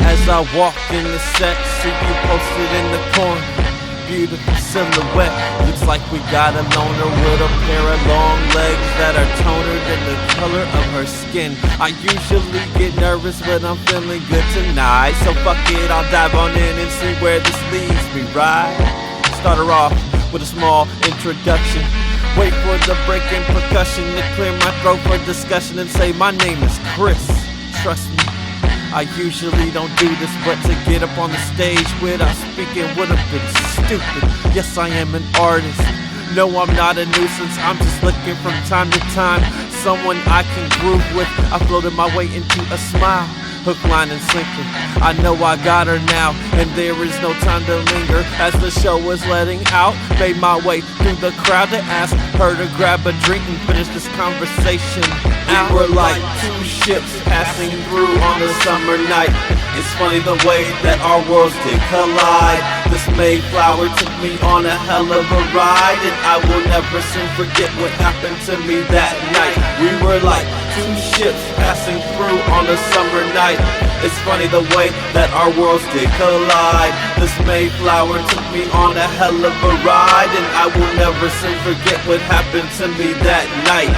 As I walk in the set, see you posted in the corner. Beautiful silhouette, looks like we got a loner with a pair of long legs that are toner than the color of her skin. I usually get nervous, but I'm feeling good tonight. So fuck it, I'll dive on in and see where this leads me, right? Start her off with a small introduction. Wait for the break in percussion to clear my throat for discussion and say my name is Chris. Trust me, I usually don't do this, but to get up on the stage without speaking would have been stupid. Yes, I am an artist. No, I'm not a nuisance. I'm just looking from time to time someone I can groove with. I floated my way into a smile, hook, line, and sinker. I know I got her now, and there is no time to linger. As the show was letting out, made my way through the crowd to ask her to grab a drink and finish this conversation out. We were like two ships passing through on a summer night. It's funny the way that our worlds did collide. This Mayflower took me on a hell of a ride, and I will never soon forget what happened to me that night. We were like two ships passing through on a summer night. It's funny the way that our worlds did collide. This Mayflower took me on a hell of a ride, and I will never soon forget what happened to me that night.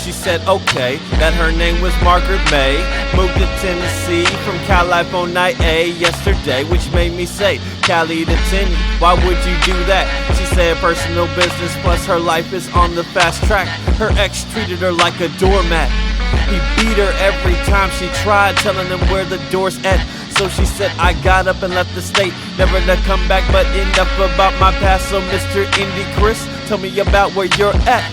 She said okay, that her name was Margaret May. Moved to Tennessee from California yesterday, which made me say, Cali to Tenny, why would you do that? She said personal business, plus her life is on the fast track. Her ex treated her like a doormat. He beat her every time she tried, telling him where the door's at. So she said I got up and left the state, never to come back. But enough about my past, so Mr. Indie Chris, tell me about where you're at.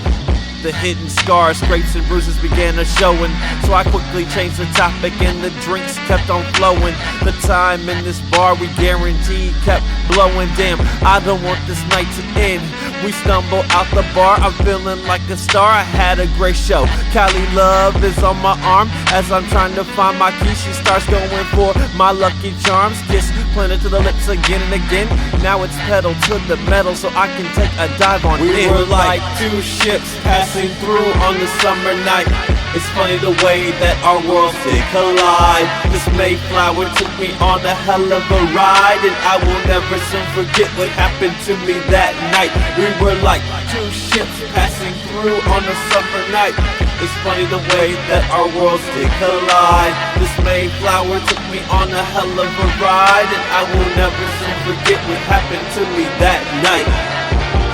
The hidden scars, scrapes, and bruises began to showing. So I quickly changed the topic and the drinks kept on flowing. The time in this bar we guaranteed kept blowing. Damn, I don't want this night to end. We stumble out the bar, I'm feeling like a star. I had a great show. Cali love is on my arm. As I'm trying to find my key, she starts going for my lucky charms. Kiss planted to the lips again and again. Now it's pedal to the metal so I can take a dive on it. We were like two ships passing through on the summer night. It's funny the way that our worlds did collide. This Mayflower took me on a hell of a ride, and I will never soon forget what happened to me that night. We were like two ships passing through on a summer night. It's funny the way that our worlds did collide. This Mayflower took me on a hell of a ride, and I will never soon forget what happened to me that night.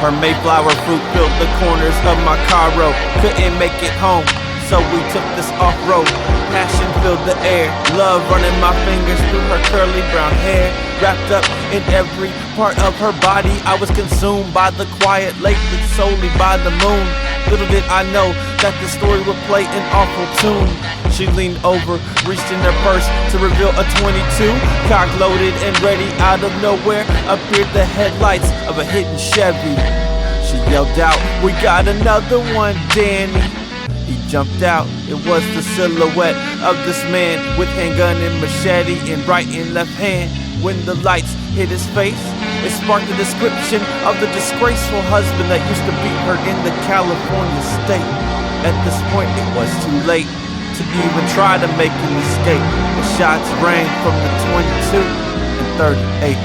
Her Mayflower fruit filled the corners of my car road. Couldn't make it home, so we took this off-road. Passion filled the air, love running my fingers through her curly brown hair. Wrapped up in every part of her body, I was consumed by the quiet lake lit solely by the moon. Little did I know that the story would play an awful tune. She leaned over, reached in her purse to reveal a 22. Cock loaded and ready, out of nowhere appeared the headlights of a hidden Chevy. She yelled out, "We got another one, Danny." He jumped out, it was the silhouette of this man with handgun and machete in right and left hand. When the lights hit his face, it sparked a description of the disgraceful husband that used to beat her in the California state. At this point it was too late to even try to make an escape. The shots rang from the 22 and 38.